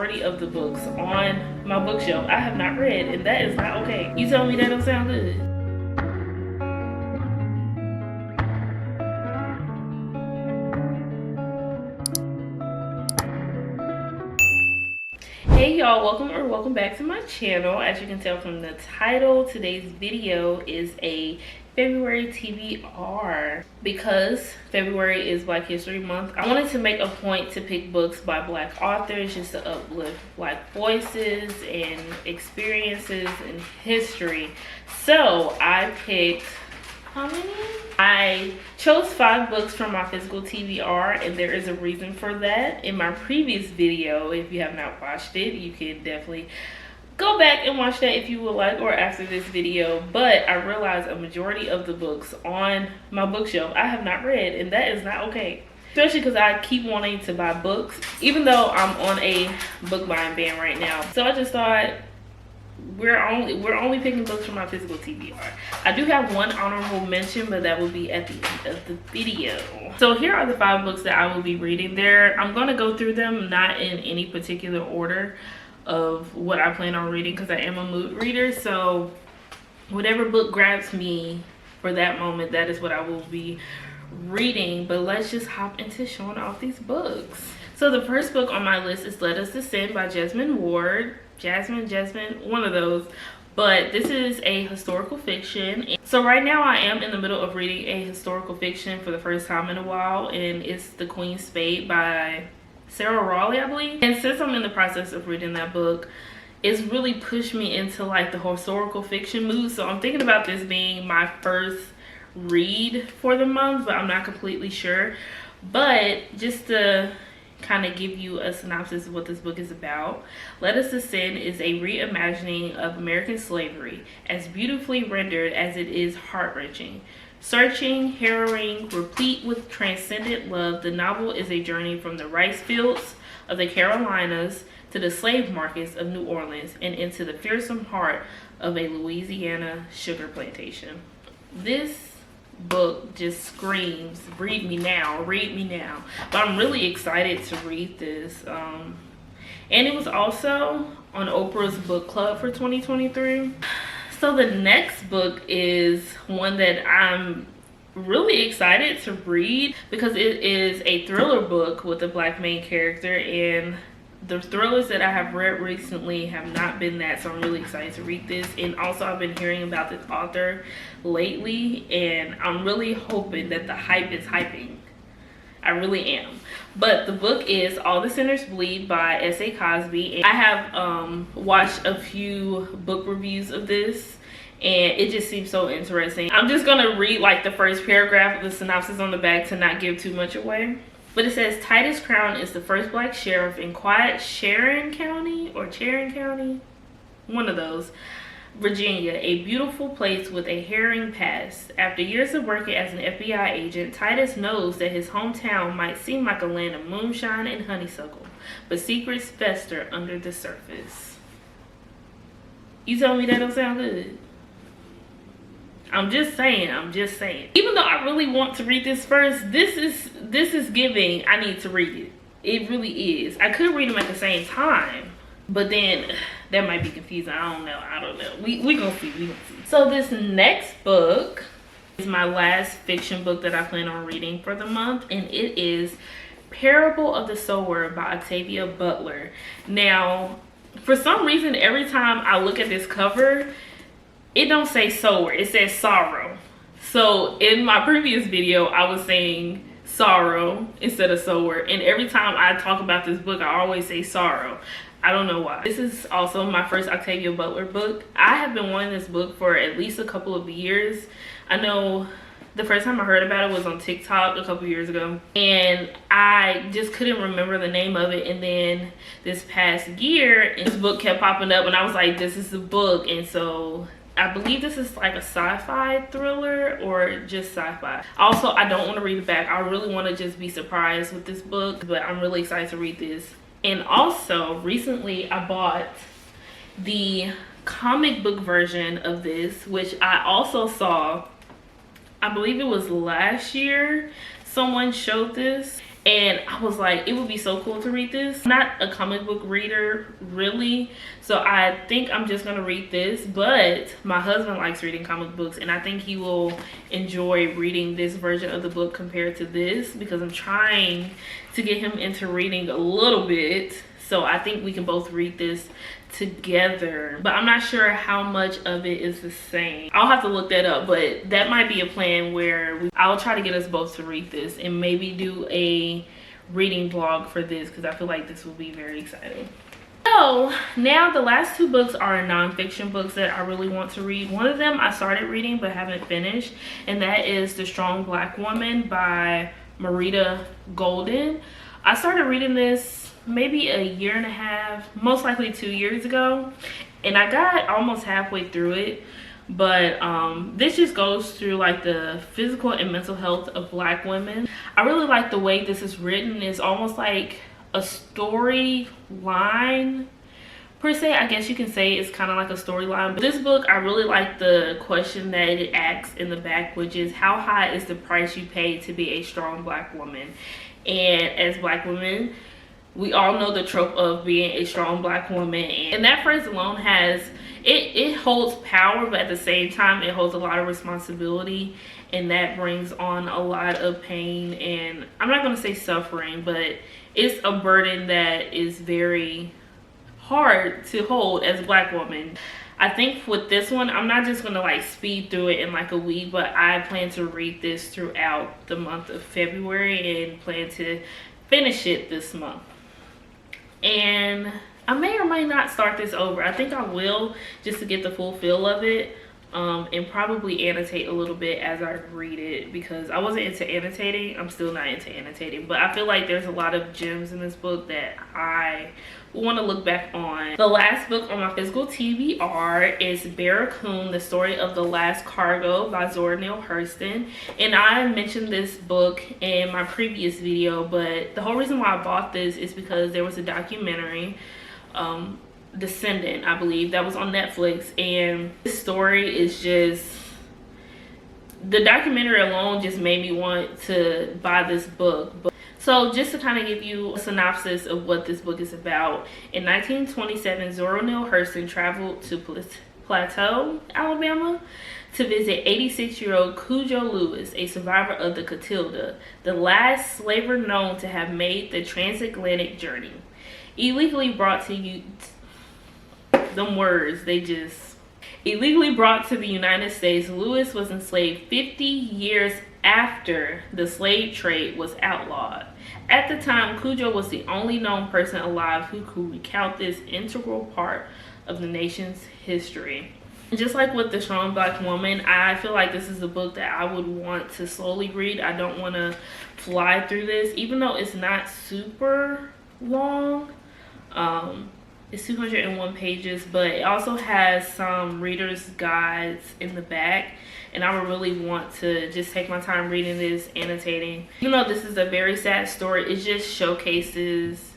Majority of the books on my bookshelf I have not read, and that is not okay. You tell me that don't sound good. Hey y'all, welcome back to my channel. As you can tell from the title, today's video is a February TBR. Because February is Black History Month, I wanted to make a point to pick books by Black authors just to uplift Black voices and experiences in history. So I picked, how many? I chose 5 books from my physical TBR, and there is a reason for that. In my previous video, if you have not watched it, you can definitely go back and watch that if you would like, or after this video. But I realized a majority of the books on my bookshelf I have not read, and that is not okay. Especially because I keep wanting to buy books, even though I'm on a book buying ban right now. So I just thought, we're only picking books from my physical TBR. I do have one honorable mention, but that will be at the end of the video. So here are the 5 books that I will be reading there. I'm going to go through them not in any particular order of what I plan on reading, because I am a mood reader. So whatever book grabs me for that moment, that is what I will be reading. But let's just hop into showing off these books. So the first book on my list is Let Us Descend by Jesmyn Ward. Jesmyn, one of those. But this is a historical fiction. So right now I am in the middle of reading a historical fiction for the first time in a while, and it's The Queen's Spade by Sarah Raleigh, I believe. And since I'm in the process of reading that book, it's really pushed me into like the historical fiction mood. So I'm thinking about this being my first read for the month, but I'm not completely sure. But just to kind of give you a synopsis of what this book is about, Let Us Descend is a reimagining of American slavery, as beautifully rendered as it is heart-wrenching. Searching, harrowing, replete with transcendent love, the novel is a journey from the rice fields of the Carolinas to the slave markets of New Orleans and into the fearsome heart of a Louisiana sugar plantation. This book just screams, read me now, read me now. But I'm really excited to read this. And it was also on Oprah's book club for 2023. So the next book is one that I'm really excited to read because it is a thriller book with a Black main character, and the thrillers that I have read recently have not been that, so I'm really excited to read this. And also I've been hearing about this author lately, and I'm really hoping that the hype is hyping. I really am. But the book is All the Sinners Bleed by S.A. Cosby. I have watched a few book reviews of this, and it just seems so interesting. I'm just gonna read like the first paragraph of the synopsis on the back to not give too much away. But it says, Titus Crown is the first Black sheriff in quiet Sharon County, or Sharon County, one of those, Virginia, a beautiful place with a harrowing past. After years of working as an FBI agent, Titus knows that his hometown might seem like a land of moonshine and honeysuckle, but secrets fester under the surface. You tell me that don't sound good? I'm just saying. Even though I really want to read this first, this is giving I need to read it. It really is. I could read them at the same time, but then that might be confusing. I don't know. We gonna see. So this next book is my last fiction book that I plan on reading for the month, and it is Parable of the Sower by Octavia Butler. Now, for some reason, every time I look at this cover, it don't say Sower, it says sorrow. So in my previous video, I was saying sorrow instead of sower, and every time I talk about this book, I always say sorrow. I don't know why. This is also my first Octavia Butler book. I have been wanting this book for at least a couple of years. I know the first time I heard about it was on TikTok a couple years ago, and I just couldn't remember the name of it. And then this past year, this book kept popping up, and I was like, this is the book. And so I believe this is like a sci-fi thriller or just sci-fi. Also, I don't want to read it back. I really want to just be surprised with this book, but I'm really excited to read this. And also, recently I bought the comic book version of this, which I also saw, I believe it was last year, someone showed this, And I was like, it would be so cool to read this. I'm not a comic book reader really, so I think I'm just gonna read this, but my husband likes reading comic books and I think he will enjoy reading this version of the book compared to this, because I'm trying to get him into reading a little bit. So I think we can both read this together, but I'm not sure how much of it is the same. I'll have to look that up, but that might be a plan where I'll try to get us both to read this and maybe do a reading vlog for this, because I feel like this will be very exciting. So now the last two books are nonfiction books that I really want to read. One of them I started reading but haven't finished, and that is The Strong Black Woman by Marita Golden. I started reading this maybe a year and a half, most likely 2 years ago, and I got almost halfway through it. But this just goes through like the physical and mental health of Black women. I really like the way this is written. It's almost like a storyline per se. I guess you can say it's kind of like a storyline. But this book, I really like the question that it asks in the back, which is, how high is the price you pay to be a strong Black woman? And as Black women, we all know the trope of being a strong Black woman, and that phrase alone has it holds power, but at the same time it holds a lot of responsibility, and that brings on a lot of pain, and I'm not going to say suffering, but it's a burden that is very hard to hold as a Black woman. I think with this one, I'm not just going to like speed through it in like a week, but I plan to read this throughout the month of February and plan to finish it this month. And I may or may not start this over. I think I will, just to get the full feel of it, and probably annotate a little bit as I read it, because I wasn't into annotating. I'm still not into annotating, but I feel like there's a lot of gems in this book that I want to look back on. The last book on my physical TBR is Barracoon, The Story of the Last Cargo by Zora Neale Hurston. And I mentioned this book in my previous video, but the whole reason why I bought this is because there was a documentary, Descendant, I believe, that was on Netflix, and this story is just, the documentary alone just made me want to buy this book. So just to kind of give you a synopsis of what this book is about, in 1927, Zora Neale Hurston traveled to Plateau, Alabama, to visit 86-year-old Cujo Lewis, a survivor of the Catilda, the last slaver known to have made the transatlantic journey. Illegally brought to illegally brought to the United States, Lewis was enslaved 50 years after the slave trade was outlawed. At the time, Cujo was the only known person alive who could recount this integral part of the nation's history. Just like with The Strong Black Woman, I feel like this is a book that I would want to slowly read. I don't want to fly through this, even though it's not super long. It's 201 pages, but it also has some reader's guides in the back, and I would really want to just take my time reading this, annotating. Even though this is a very sad story, it just showcases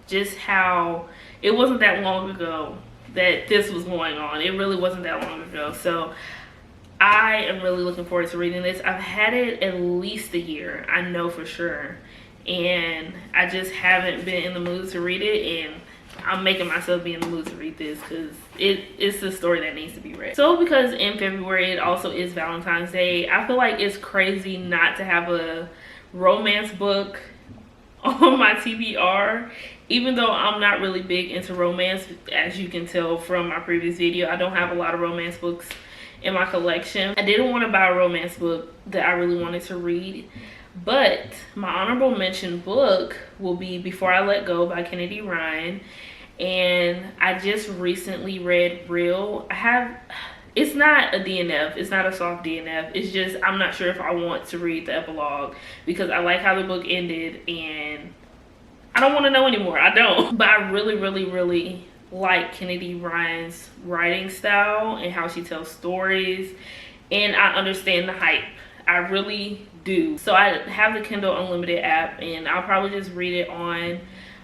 just how it wasn't that long ago that this was going on. It really wasn't that long ago. So I am really looking forward to reading this. I've had it at least a year, I know for sure, and I just haven't been in the mood to read it, and I'm making myself be in the mood to read this because it's a story that needs to be read. So because in February it also is Valentine's Day, I feel like it's crazy not to have a romance book on my TBR, even though I'm not really big into romance. As you can tell from my previous video, I don't have a lot of romance books in my collection. I didn't want to buy a romance book that I really wanted to read, but my honorable mention book will be Before I Let Go by Kennedy Ryan. And I just recently read Real. It's not a DNF, it's not a soft DNF, it's just I'm not sure if I want to read the epilogue because I like how the book ended and I don't want to know anymore. I don't. But I really like Kennedy Ryan's writing style and how she tells stories, and I understand the hype. I really do. So I have the Kindle Unlimited app, and I'll probably just read it on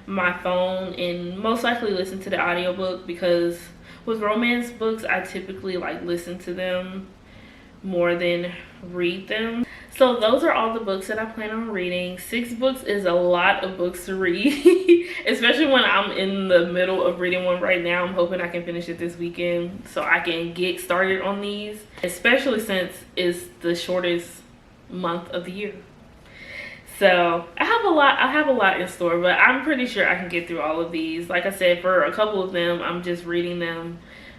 my phone and most likely listen to the audiobook, because with romance books I typically like listen to them more than read them. So those are all the books that I plan on reading. 6 books is a lot of books to read, especially when I'm in the middle of reading one right now. I'm hoping I can finish it this weekend so I can get started on these, especially since it's the shortest month of the year. So I have a lot in store, but I'm pretty sure I can get through all of these. Like I said, for a couple of them, I'm just reading them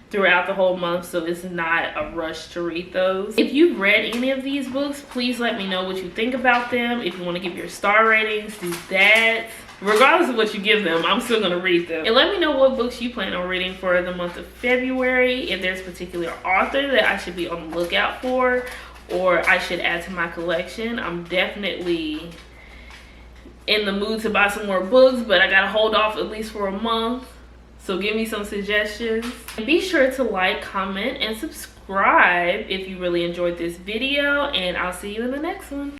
throughout the whole month, so it's not a rush to read those. If you've read any of these books, please let me know what you think about them. If you want to give your star ratings, do that. Regardless of what you give them, I'm still going to read them. And let me know what books you plan on reading for the month of February. If there's a particular author that I should be on the lookout for, or I should add to my collection. I'm definitely in the mood to buy some more books, but I gotta hold off at least for a month. So give me some suggestions. And be sure to like, comment, and subscribe if you really enjoyed this video, and I'll see you in the next one.